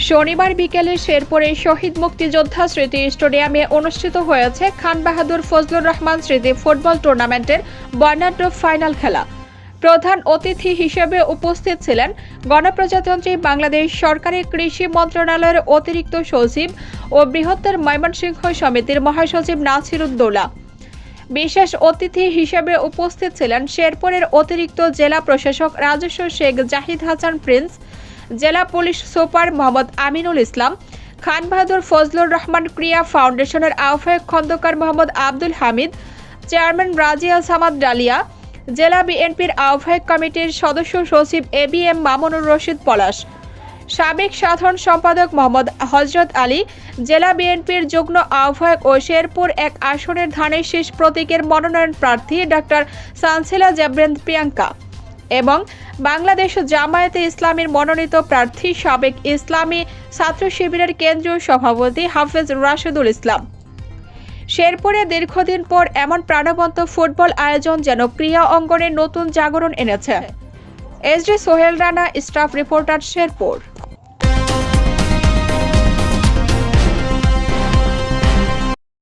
শনিবার বিকেলে শেরপুরে শহীদ মুক্তিযোদ্ধা স্মৃতি স্টেডিয়ামে অনুষ্ঠিত হয়েছে খান বাহাদুর ফজলুর রহমান স্মৃতি ফুটবল টুর্নামেন্টের বর্ণাঢ্য ফাইনাল খেলা। প্রধান অতিথি হিসেবে উপস্থিত ছিলেন গণপ্রজাতন্ত্রী বাংলাদেশ সরকারের কৃষি মন্ত্রণালয়ের অতিরিক্ত সচিব ও বৃহত্তর ময়মনসিংহ সমিতির মহাসচিব নাসিরুদ্দৌলা। বিশেষ অতিথি হিসেবে উপস্থিত ছিলেন শেরপুরের অতিরিক্ত জেলা প্রশাসক রাজস্ব শেখ জাহিদ হাসান প্রিন্স, জেলা পুলিশ সুপার মোহাম্মদ আমিনুল ইসলাম, খান বাহাদুর ফজলুর রহমান ক্রিয়া ফাউন্ডেশনের আহ্বায়ক খন্দকার মোহাম্মদ আব্দুল হামিদ, চেয়ারম্যান রাজিয়া সামাদ ডালিয়া, জেলা বিএনপির আহ্বায়ক কমিটির সদস্য সচিব ABM মামুনুর রশিদ পলাশ, সাবেক সাধারণ সম্পাদক মোহাম্মদ হযরত আলী, জেলা বিএনপির যুগ্ম আহ্বায়ক ও শেরপুর 1 আসনের ধানের শীষ প্রতীকের মনোনয়ন প্রার্থী ডক্টর সানসিলা জাবরেন প্রিয়াঙ্কা এবং বাংলাদেশ জামায়াতে ইসলামীর মনোনীত প্রার্থী সাবেক ইসলামী ছাত্র শিবিরের কেন্দ্রীয় সভাপতি হাফেজ রাশেদুল ইসলাম। শেরপুরে দীর্ঘদিন পর এমন প্রাণবন্ত ফুটবল আয়োজন যেন ক্রীড়া অঙ্গনে নতুন জাগরণ এনেছে। SD Sohel Rana, staff reporter, Sherpur.